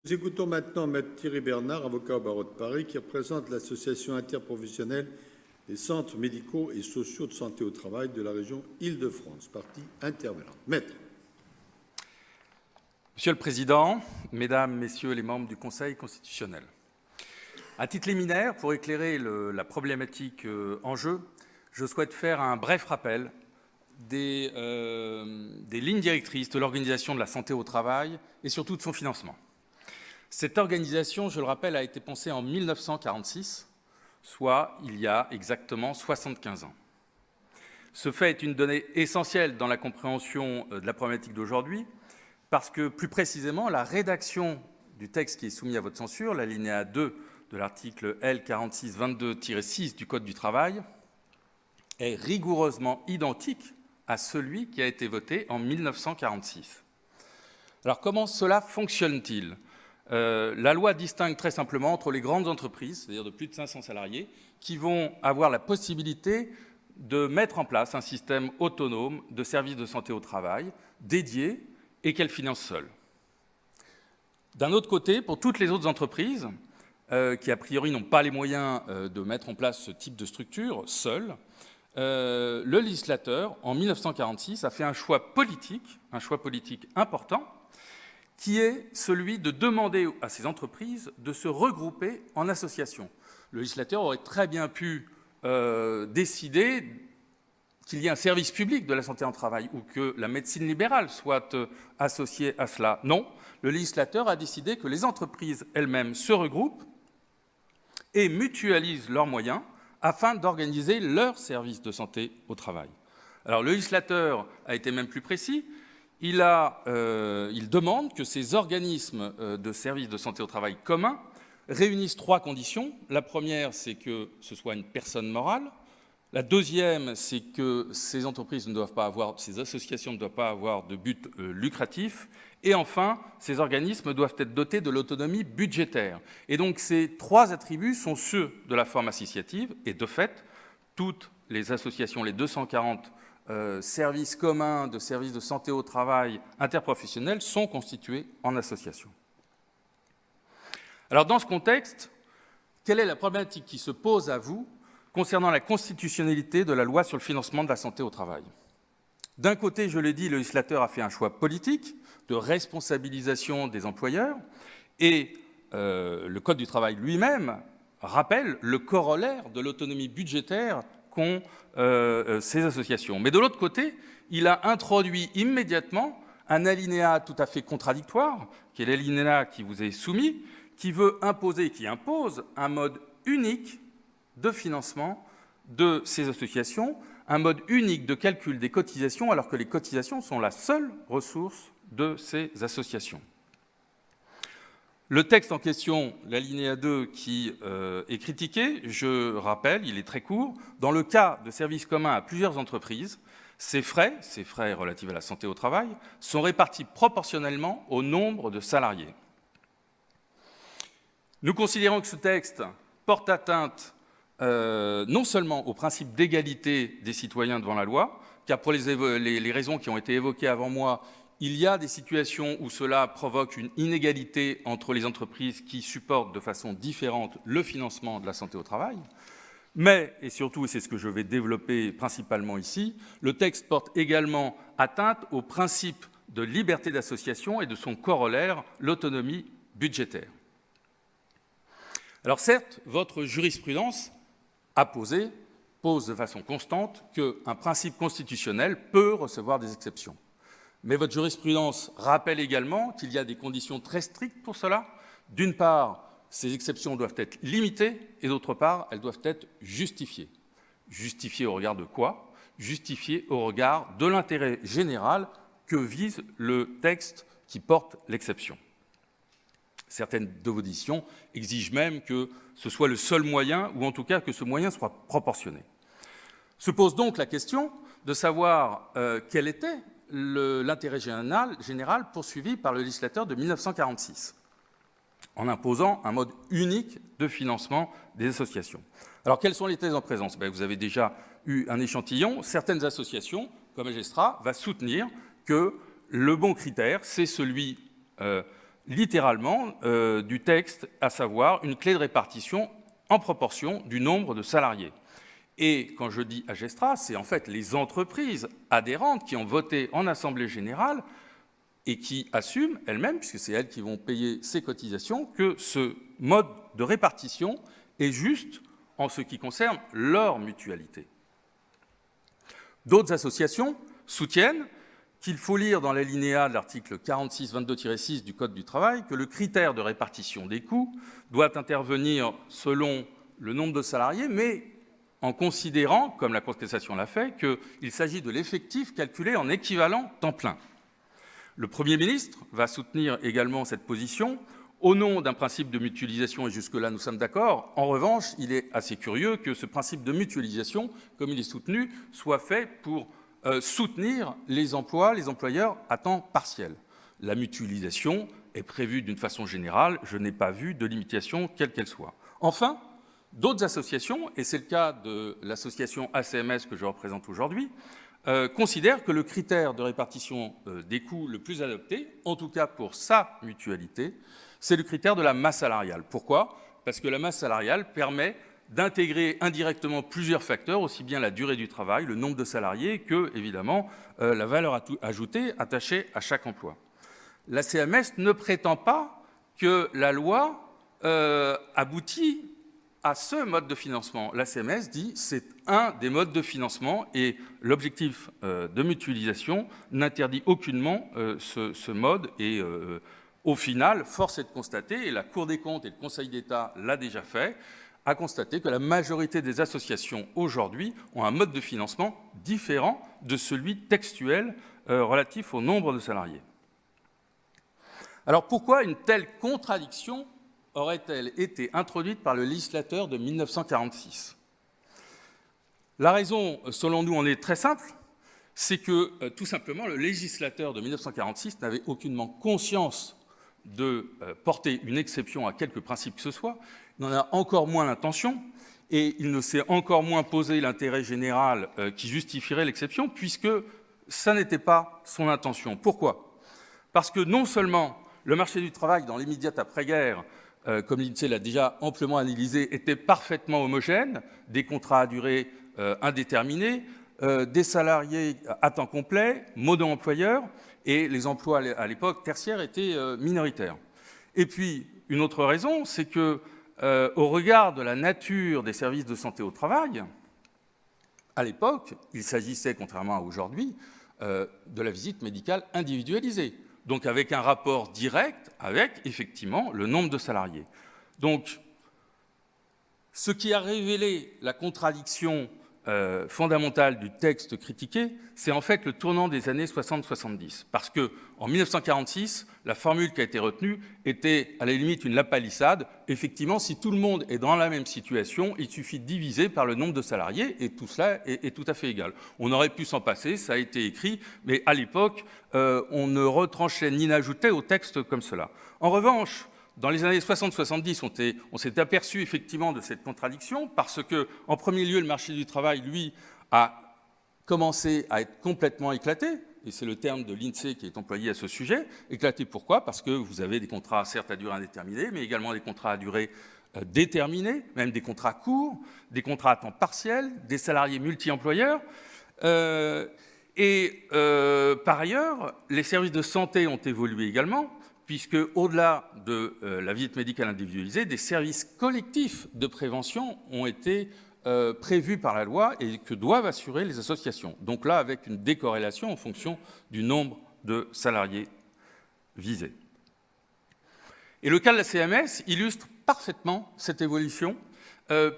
Nous écoutons maintenant Maître Thierry Bernard, avocat au barreau de Paris, qui représente l'Association interprofessionnelle des centres médicaux et sociaux de santé au travail de la région Île-de-France, partie intervenante. Maître. Monsieur le Président, Mesdames, Messieurs les membres du Conseil constitutionnel, à titre liminaire, pour éclairer la problématique en jeu, je souhaite faire un bref rappel des lignes directrices de l'organisation de la santé au travail et surtout de son financement. Cette organisation, je le rappelle, a été pensée en 1946, soit il y a exactement 75 ans. Ce fait est une donnée essentielle dans la compréhension de la problématique d'aujourd'hui, parce que, plus précisément, la rédaction du texte qui est soumis à votre censure, l'alinéa 2 de l'article L4622-6 du Code du travail, est rigoureusement identique à celui qui a été voté en 1946. Alors, comment cela fonctionne-t-il ? La loi distingue très simplement entre les grandes entreprises, c'est-à-dire de plus de 500 salariés, qui vont avoir la possibilité de mettre en place un système autonome de services de santé au travail dédié et qu'elles financent seules. D'un autre côté, pour toutes les autres entreprises qui, a priori, n'ont pas les moyens de mettre en place ce type de structure seules, le législateur, en 1946, a fait un choix politique important, qui est celui de demander à ces entreprises de se regrouper en associations. Le législateur aurait très bien pu décider qu'il y ait un service public de la santé au travail ou que la médecine libérale soit associée à cela. Non, le législateur a décidé que les entreprises elles-mêmes se regroupent et mutualisent leurs moyens afin d'organiser leurs services de santé au travail. Alors le législateur a été même plus précis. Il demande que ces organismes de services de santé au travail communs réunissent 3 conditions. La première, c'est que ce soit une personne morale. La deuxième, c'est que ces entreprises ne doivent pas avoir, ces associations ne doivent pas avoir de but lucratif. Et enfin, ces organismes doivent être dotés de l'autonomie budgétaire. Et donc ces 3 attributs sont ceux de la forme associative. Et de fait, toutes les associations, les 240 services communs de services de santé au travail interprofessionnels sont constitués en association. Alors dans ce contexte, quelle est la problématique qui se pose à vous concernant la constitutionnalité de la loi sur le financement de la santé au travail? D'un côté, je l'ai dit, le législateur a fait un choix politique de responsabilisation des employeurs et le Code du travail lui-même rappelle le corollaire de l'autonomie budgétaire qu'ont ces associations. Mais de l'autre côté, il a introduit immédiatement un alinéa tout à fait contradictoire, qui est l'alinéa qui vous est soumis, qui impose un mode unique de financement de ces associations, un mode unique de calcul des cotisations, alors que les cotisations sont la seule ressource de ces associations. Le texte en question, l'alinéa 2 qui est critiqué, je rappelle, il est très court. Dans le cas de services communs à plusieurs entreprises, ces frais relatifs à la santé au travail, sont répartis proportionnellement au nombre de salariés. Nous considérons que ce texte porte atteinte non seulement au principe d'égalité des citoyens devant la loi, car pour les raisons qui ont été évoquées avant moi, il y a des situations où cela provoque une inégalité entre les entreprises qui supportent de façon différente le financement de la santé au travail. Mais, et surtout, et c'est ce que je vais développer principalement ici, le texte porte également atteinte au principe de liberté d'association et de son corollaire, l'autonomie budgétaire. Alors certes, votre jurisprudence pose de façon constante qu'un principe constitutionnel peut recevoir des exceptions. Mais votre jurisprudence rappelle également qu'il y a des conditions très strictes pour cela. D'une part, ces exceptions doivent être limitées et d'autre part, elles doivent être justifiées. Justifiées au regard de quoi? Justifiées au regard de l'intérêt général que vise le texte qui porte l'exception. Certaines de vos décisions exigent même que ce soit le seul moyen, ou en tout cas que ce moyen soit proportionné. Se pose donc la question de savoir quel était l'intérêt général poursuivi par le législateur de 1946, en imposant un mode unique de financement des associations. Alors, quelles sont les thèses en présence? Vous avez déjà eu un échantillon. Certaines associations, comme Agestra, va soutenir que le bon critère, c'est celui littéralement du texte, à savoir une clé de répartition en proportion du nombre de salariés. Et quand je dis Agestra, c'est en fait les entreprises adhérentes qui ont voté en Assemblée générale et qui assument elles-mêmes, puisque c'est elles qui vont payer ces cotisations, que ce mode de répartition est juste en ce qui concerne leur mutualité. D'autres associations soutiennent qu'il faut lire dans l'alinéa de l'article 4622-6 du Code du travail que le critère de répartition des coûts doit intervenir selon le nombre de salariés, mais en considérant, comme la Cour de cassation l'a fait, qu'il s'agit de l'effectif calculé en équivalent temps plein. Le Premier ministre va soutenir également cette position au nom d'un principe de mutualisation, et jusque-là nous sommes d'accord. En revanche, il est assez curieux que ce principe de mutualisation, comme il est soutenu, soit fait pour soutenir les employeurs à temps partiel. La mutualisation est prévue d'une façon générale, je n'ai pas vu de limitation quelle qu'elle soit. Enfin, d'autres associations, et c'est le cas de l'association ACMS que je représente aujourd'hui, considèrent que le critère de répartition des coûts le plus adopté, en tout cas pour sa mutualité, c'est le critère de la masse salariale. Pourquoi ? Parce que la masse salariale permet d'intégrer indirectement plusieurs facteurs, aussi bien la durée du travail, le nombre de salariés, que, évidemment, la valeur ajoutée attachée à chaque emploi. La CMS ne prétend pas que la loi aboutit à ce mode de financement. La CMS dit que c'est un des modes de financement et l'objectif de mutualisation n'interdit aucunement ce mode et au final, force est de constater, et la Cour des comptes et le Conseil d'État l'a déjà fait, a constaté que la majorité des associations aujourd'hui ont un mode de financement différent de celui textuel relatif au nombre de salariés. Alors pourquoi une telle contradiction aurait-elle été introduite par le législateur de 1946 ? La raison, selon nous, en est très simple, c'est que tout simplement le législateur de 1946 n'avait aucunement conscience de porter une exception à quelque principe que ce soit, il n'en a encore moins l'intention, et il ne s'est encore moins posé l'intérêt général qui justifierait l'exception, puisque ça n'était pas son intention. Pourquoi ? Parce que non seulement le marché du travail dans l'immédiate après-guerre, comme l'INSEE l'a déjà amplement analysé, était parfaitement homogène, des contrats à durée indéterminée, des salariés à temps complet, mono-employeurs, et les emplois à l'époque tertiaires étaient minoritaires. Et puis, une autre raison, c'est que, au regard de la nature des services de santé au travail, à l'époque, il s'agissait, contrairement à aujourd'hui, de la visite médicale individualisée, donc avec un rapport direct avec, effectivement, le nombre de salariés. Donc, ce qui a révélé la contradiction fondamentale du texte critiqué, c'est en fait le tournant des années 60-70. Parce qu'en 1946, la formule qui a été retenue était à la limite une lapalissade. Effectivement, si tout le monde est dans la même situation, il suffit de diviser par le nombre de salariés et tout cela est tout à fait égal. On aurait pu s'en passer, ça a été écrit, mais à l'époque, on ne retranchait ni n'ajoutait au texte comme cela. En revanche, dans les années 60-70, on s'est aperçu effectivement de cette contradiction parce que, en premier lieu, le marché du travail, lui, a commencé à être complètement éclaté, et c'est le terme de l'INSEE qui est employé à ce sujet. Éclaté pourquoi ? Parce que vous avez des contrats certes à durée indéterminée, mais également des contrats à durée déterminée, même des contrats courts, des contrats à temps partiel, des salariés multi-employeurs. Par ailleurs, les services de santé ont évolué également, puisque, au-delà de la visite médicale individualisée, des services collectifs de prévention ont été prévus par la loi et que doivent assurer les associations. Donc là, avec une décorrélation en fonction du nombre de salariés visés. Et le cas de la CMS illustre parfaitement cette évolution,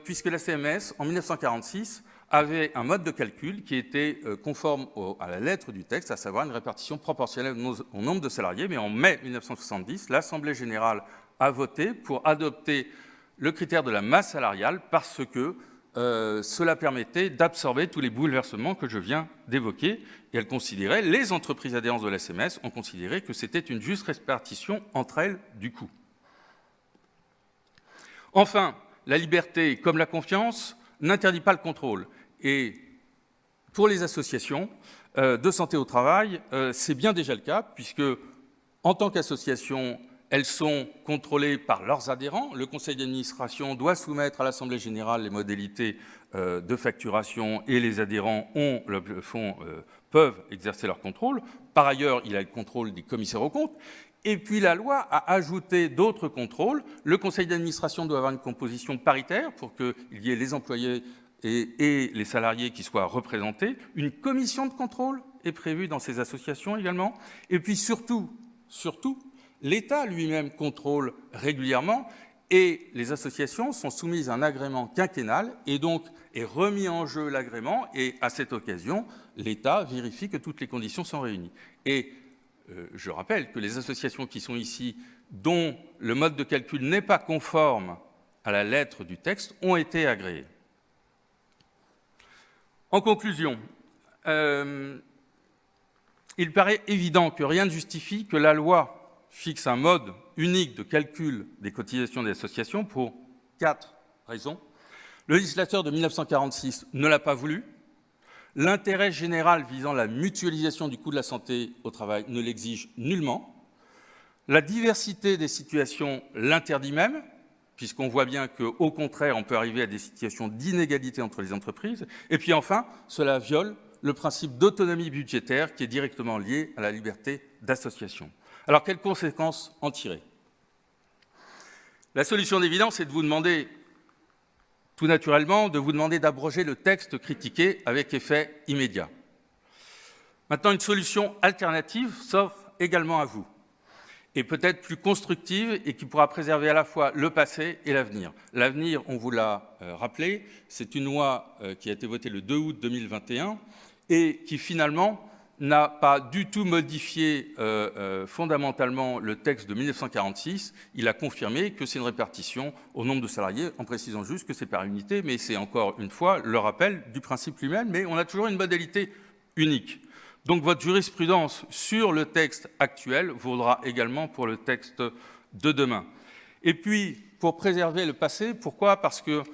puisque la CMS, en 1946, avait un mode de calcul qui était conforme à la lettre du texte, à savoir une répartition proportionnelle au nombre de salariés. Mais en mai 1970, l'Assemblée générale a voté pour adopter le critère de la masse salariale parce que cela permettait d'absorber tous les bouleversements que je viens d'évoquer. Et elle considérait, les entreprises adhérentes de la CMS ont considéré que c'était une juste répartition entre elles du coût. Enfin, la liberté, comme la confiance, n'interdit pas le contrôle. Et pour les associations de santé au travail, c'est bien déjà le cas, puisque, en tant qu'association, elles sont contrôlées par leurs adhérents. Le conseil d'administration doit soumettre à l'Assemblée générale les modalités de facturation et les adhérents peuvent exercer leur contrôle. Par ailleurs, il y a le contrôle des commissaires aux comptes. Et puis la loi a ajouté d'autres contrôles. Le conseil d'administration doit avoir une composition paritaire pour qu'il y ait les employés et les salariés qui soient représentés. Une commission de contrôle est prévue dans ces associations également. Et puis surtout, l'État lui-même contrôle régulièrement et les associations sont soumises à un agrément quinquennal et donc est remis en jeu l'agrément et à cette occasion, l'État vérifie que toutes les conditions sont réunies. Et je rappelle que les associations qui sont ici, dont le mode de calcul n'est pas conforme à la lettre du texte, ont été agréées. En conclusion, il paraît évident que rien ne justifie que la loi fixe un mode unique de calcul des cotisations des associations pour 4 raisons. Le législateur de 1946 ne l'a pas voulu. L'intérêt général visant la mutualisation du coût de la santé au travail ne l'exige nullement. La diversité des situations l'interdit même, puisqu'on voit bien qu'au contraire, on peut arriver à des situations d'inégalité entre les entreprises. Et puis enfin, cela viole le principe d'autonomie budgétaire qui est directement lié à la liberté d'association. Alors, quelles conséquences en tirer? La solution d'évidence est de vous demander, tout naturellement, d'abroger le texte critiqué avec effet immédiat. Maintenant, une solution alternative s'offre également à vous, et peut-être plus constructive et qui pourra préserver à la fois le passé et l'avenir. L'avenir, on vous l'a rappelé, c'est une loi qui a été votée le 2 août 2021 et qui finalement n'a pas du tout modifié fondamentalement le texte de 1946. Il a confirmé que c'est une répartition au nombre de salariés, en précisant juste que c'est par unité, mais c'est encore une fois le rappel du principe lui-même, mais on a toujours une modalité unique. Donc votre jurisprudence sur le texte actuel vaudra également pour le texte de demain. Et puis, pour préserver le passé, pourquoi? Parce que,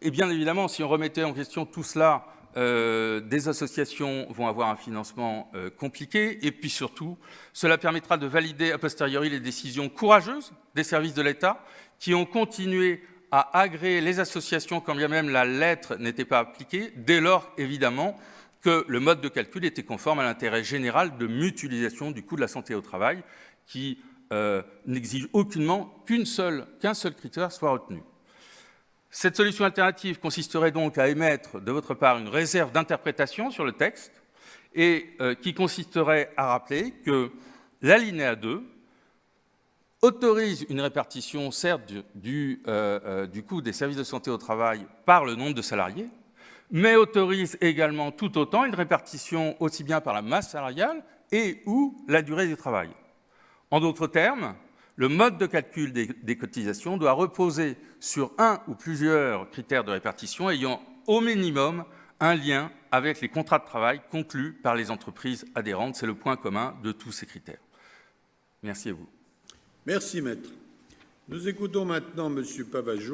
et bien évidemment, si on remettait en question tout cela, des associations vont avoir un financement compliqué et puis surtout, cela permettra de valider a posteriori les décisions courageuses des services de l'État qui ont continué à agréer les associations quand bien même la lettre n'était pas appliquée, dès lors évidemment que le mode de calcul était conforme à l'intérêt général de mutualisation du coût de la santé au travail qui n'exige aucunement qu'un seul critère soit retenu. Cette solution alternative consisterait donc à émettre de votre part une réserve d'interprétation sur le texte et qui consisterait à rappeler que l'alinéa 2 autorise une répartition, certes, du coût des services de santé au travail par le nombre de salariés, mais autorise également tout autant une répartition aussi bien par la masse salariale et ou la durée du travail. En d'autres termes, le mode de calcul des cotisations doit reposer sur un ou plusieurs critères de répartition ayant au minimum un lien avec les contrats de travail conclus par les entreprises adhérentes. C'est le point commun de tous ces critères. Merci à vous. Merci, maître. Nous écoutons maintenant M. Pavageau.